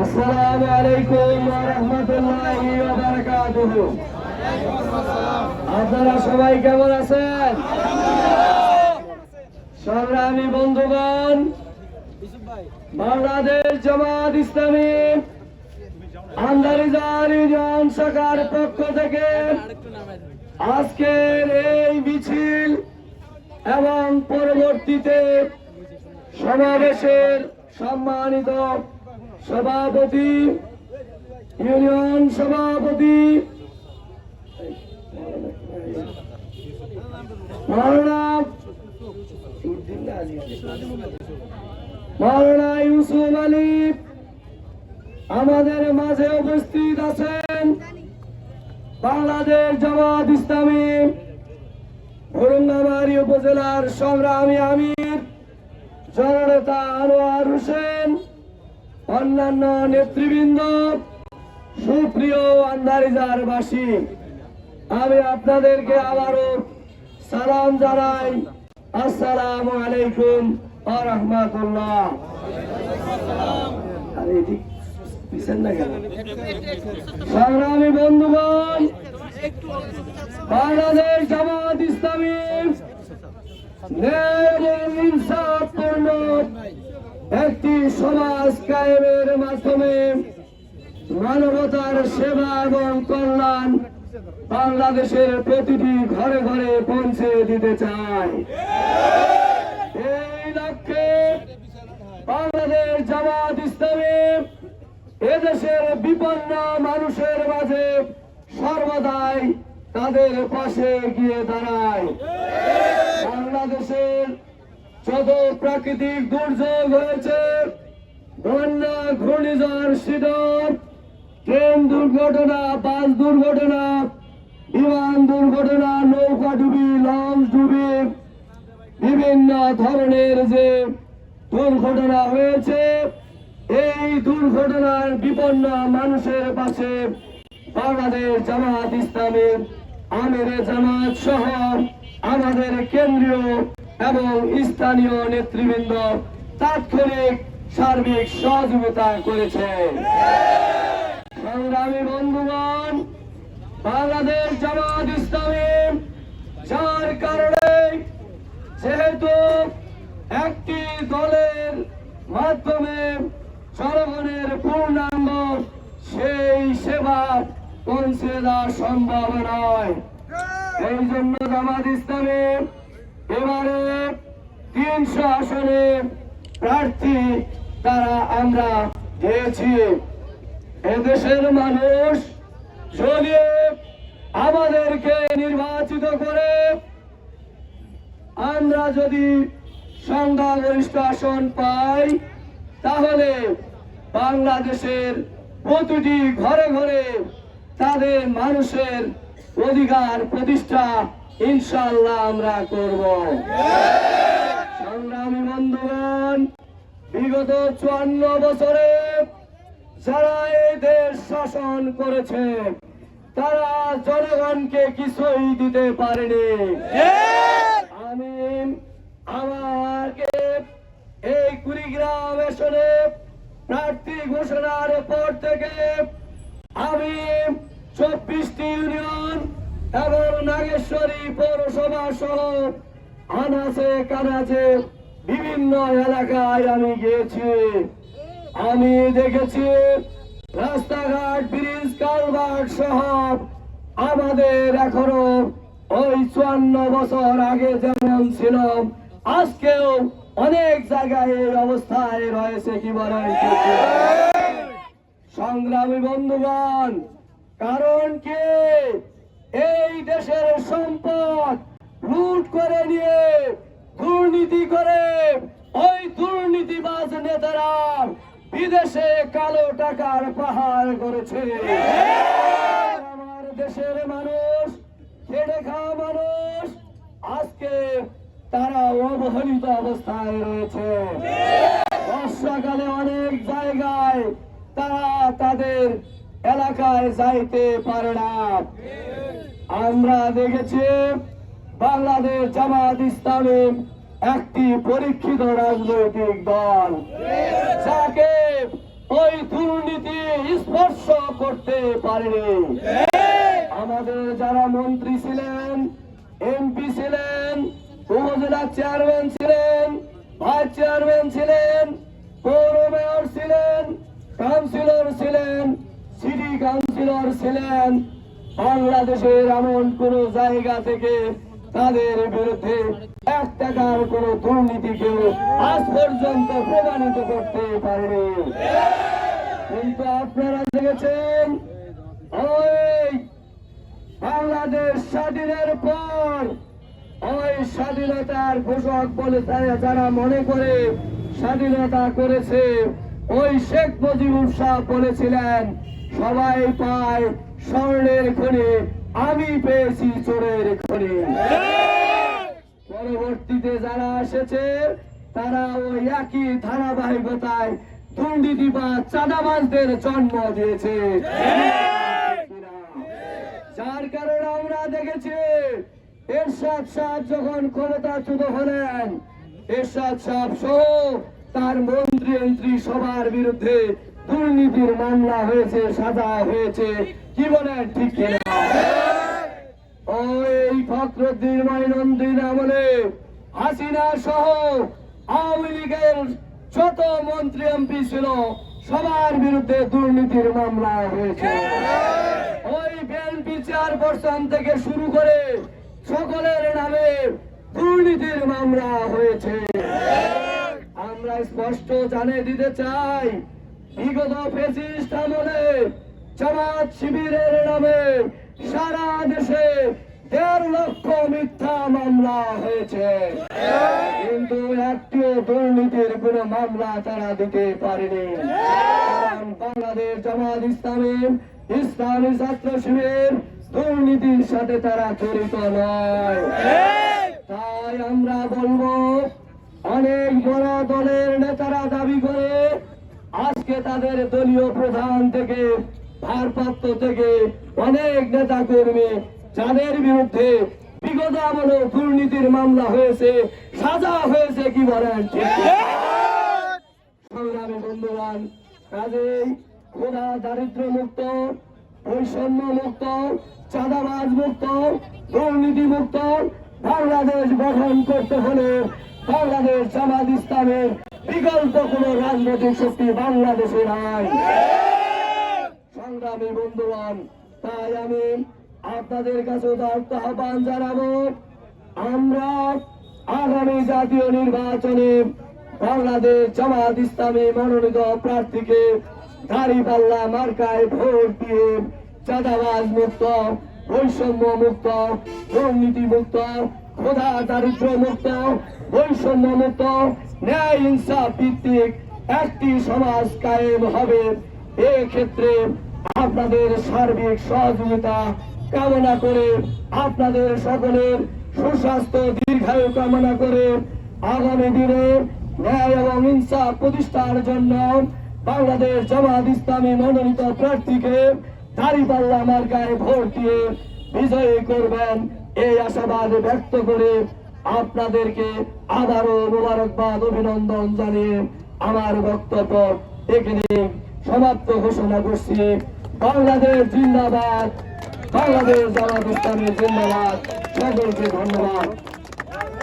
আসসালামু আলাইকুম ওয়া রাহমাতুল্লাহি ওয়া বারাকাতুহু। আপনারা সবাই কেমন আছেন? সংগ্রামী বন্ধুগণ, বাংলাদেশ জামাত ইসলামী আন্দারিজার ইউনিয়ন শাখার পক্ষ থেকে আজকের এই মিছিল এবং পরবর্তীতে সমাবেশের সম্মানিত সভাপতি, ইউনিয়ন সভাপতি মাওলানা ইউসুফ আলী আমাদের মাঝে উপস্থিত আছেন। বাংলাদেশ জামাত ইসলামী ভুরুঙ্গামারী উপজেলার সংগ্রামী আমির জননেতা আনোয়ার হোসেন, অন্যান্য নেতৃবৃন্দ, সুপ্রিয় আন্দারিজার বাসী, আমি আপনাদেরকে আবারও সালাম জানাই। আসসালামু আলাইকুম ওয়া রাহমাতুল্লাহ। সংগ্রামী বন্ধুগণ, বাংলাদেশ জামাত ইসলামী ন্যায় এবং ইনসাফপূর্ণ একটি সমাজ কায়েমের মাধ্যমে মানবতার সেবা এবং কল্যাণ বাংলাদেশের প্রতিটি ঘরে ঘরে পৌঁছে দিতে চায়। এই লক্ষ্যে বাংলাদেশ জামাত ইসলামী এদেশের বিপন্ন মানুষের মাঝে সর্বদাই তাদের পাশে গিয়ে দাঁড়ায়। বাংলাদেশের যত প্রাকৃতিক দুর্যোগ হয়েছে, বন্যা, ঘূর্ণিঝড়, শীতল, ট্রেন দুর্ঘটনা, বাস দুর্ঘটনা, বিমান দুর্ঘটনা, নৌকা ডুবি, লঞ্চ ডুবি, বিভিন্ন ধরনের যে দুর্ঘটনা হয়েছে, এই দুর্ঘটনার বিপন্ন মানুষের পাশে বাংলাদেশ জামাত ইসলামের আমিরে জামাত সহ আমাদের কেন্দ্রীয় এবং স্থানীয় নেতৃবৃন্দ তাৎক্ষণিক সার্বিক সহযোগিতা করেছে। সংগ্রামী বন্ধুগণ, বাংলাদেশ জামাত ইসলামী যার কারণে যেহেতু একটি দলের মাধ্যমে জনগণের পূর্ণাঙ্গ সেই সেবা পৌঁছে দেওয়া সম্ভব নয়, এই জন্য জামাত ইসলামী এবারে 300 আসনে প্রার্থী তারা আমরা দিয়েছি। এদেশের মানুষ যদি আমাদেরকে নির্বাচিত করে, আমরা যদি সংখ্যাগরিষ্ঠ আসন পাই, তাহলে বাংলাদেশের প্রতিটি ঘরে ঘরে তাদের মানুষের অধিকার প্রতিষ্ঠা ইনশাআল্লাহ আমরা করব। সংগ্রামী বন্ধুগণ, বিগত 54 বছরে যারা এই দেশ শাসন করেছে, তারা জনগণকে কিছুই দিতে পারেনি। আমি আমাকে এই কুড়িগ্রাম আসনে প্রার্থী ঘোষণার পর থেকে আমি 24টি ইউনিয়ন এবং নাগেশ্বরী পৌরসভা সহ আনাচে কানাচে বিভিন্ন এলাকায় আমি গিয়েছি। আমি দেখেছি রাস্তাঘাট, ব্রিজ, কালভার্ট সহ আমাদের এখনো ওই 54 বছর আগে যেমন ছিল, আজকেও অনেক জায়গায় এই অবস্থায় রয়েছে। কি বলেন? সংগ্রামী বন্ধুগণ, কারণ কি? এই দেশের সম্পদ লুট করে নিয়ে দুর্নীতি করে ওই দুর্নীতিবাজ নেতারা বিদেশে কালো টাকার পাহাড় করেছে। আমার দেশের মানুষ, খেটে খাওয়া মানুষ, আজকে তারা অবহেলিত অবস্থায় রয়েছে। বর্ষাকালে অনেক জায়গায় তারা তাদের এলাকায় যাইতে পারে না। আমরা দেখেছি বাংলাদেশ জামাত ইসলামী একটি পরীক্ষিত রাজনৈতিক দল, যাকে ওই দুর্নীতি পারেনি। আমাদের যারা মন্ত্রী ছিলেন, এমপি ছিলেন, উপজেলা চেয়ারম্যান ছিলেন, ভাইস চেয়ারম্যান ছিলেন, পৌর মেয়র ছিলেন, কাউন্সিলর ছিলেন, সিটি কাউন্সিলর ছিলেন, বাংলাদেশের এমন কোন জায়গা থেকে তাদের বিরুদ্ধে 1 টাকার কোন দুর্নীতিকে আজ পর্যন্ত প্রমাণিত করতে পারেনি। কিন্তু আপনারা দেখেছেন, ওই বাংলাদেশ স্বাধীনের পর ওই স্বাধীনতার ঘোষক বলে যারা মনে করে স্বাধীনতা করেছে, ওই শেখ মুজিবুর শাহ বলেছিলেন সবাই পায় স্বর্ণের খনি, আমি পেয়েছি চোরের খনি। পরবর্তীতে যারা এসেছে তারা ওই একই ধারাবাহিকতায় দুর্নীতি বা চাঁদাবাজদের জন্ম দিয়েছে। যার কারণে আমরা দেখেছি এরশাদ সাহেব যখন ক্ষমতাচ্যুত হলেন, এরশাদ সাহেব সহ তার মন্ত্রী সবার বিরুদ্ধে দুর্নীতির মামলা হয়েছে, সাজা হয়েছে। কি বলেন ঠিক কিনা? ওই ফখরুদ্দিন মঈনুদ্দিন আমলে হাসিনা সহ আওয়ামী লীগের যত মন্ত্রী এমপি ছিল সবার বিরুদ্ধে দুর্নীতির মামলা হয়েছে। ওই বিএনপি চেয়ারপারসন থেকে শুরু করে সকলের নামে দুর্নীতির মামলা হয়েছে। আমরা স্পষ্ট জানিয়ে দিতে চাই, বিগত ফ্যাসিস্ট আমলে জামাত শিবিরের নামে সারা দেশে 1.5 লক্ষ মিথ্যা মামলা হয়েছে, কিন্তু একটিও দুর্নীতির কোন মামলা তারা দিতে পারেনি। কারণ বাংলাদেশ জামাত ইসলামী, ইসলামী ছাত্র শিবির দুর্নীতির সাথে তারা জড়িত নয়। তাই আমরা বলবো, অনেক বড় দলের নেতারা দাবি করে আজকে তাদের দলীয় প্রধান থেকে ভারপ্রাপ্ত থেকে অনেক নেতা কর্মী যাদের বিরুদ্ধে বিগত আমলে দুর্নীতির মামলা হয়েছে, সাজা হয়েছে, কি বলেন? সংগ্রামী বন্ধুগণ, কাজেই ক্ষুধা দারিদ্র মুক্ত, বৈষম্য মুক্ত, চাঁদাবাজ মুক্ত, দুর্নীতি মুক্ত বাংলাদেশ গঠন করতে হলে বাংলাদেশ জামাত ইসলামের বিকল্প কোন রাজনৈতিক শক্তি বাংলাদেশে নাই। সংগ্রামী বন্ধুগণ, তাই আমি আপনাদের কাছে আহ্বান জানাবো, আমরা আগামী জাতীয় নির্বাচনে বাংলাদেশ জামাত ইসলামী মনোনীত প্রার্থীকে দাঁড়িপাল্লা মার্কায় ভোট দিয়ে চাঁদাবাজ মুক্ত, বৈষম্য মুক্ত, দুর্নীতি মুক্ত, ক্ষুধা দারিদ্র মুক্ত, বৈষম্য মুক্ত, ন্যায় ইনসাফ ভিত্তিক একটি সমাজ কায়েম হবে। এক্ষেত্রে আপনাদের সার্বিক সহযোগিতা কামনা করে, আপনাদের সকলের সুস্বাস্থ্য দীর্ঘায়ু কামনা করে আগামী দিনে ন্যায় এবং ইনসাফ প্রতিষ্ঠার জন্য বাংলাদেশ জামাত ইসলামী মনোনীত প্রার্থীকে দাঁড়িপাল্লা মার্কায় ভোট দিয়ে বিজয়ী করবেন, এই আশাবাদ ব্যক্ত করে আপনাদেরকে আবারও মোবারকবাদ, অভিনন্দন জানিয়ে আমার বক্তব্য এখানে সমাপ্ত ঘোষণা করছি। বাংলাদেশ জিন্দাবাদ, বাংলাদেশ জামাত ইসলামী জিন্দাবাদ। সকলকে ধন্যবাদ।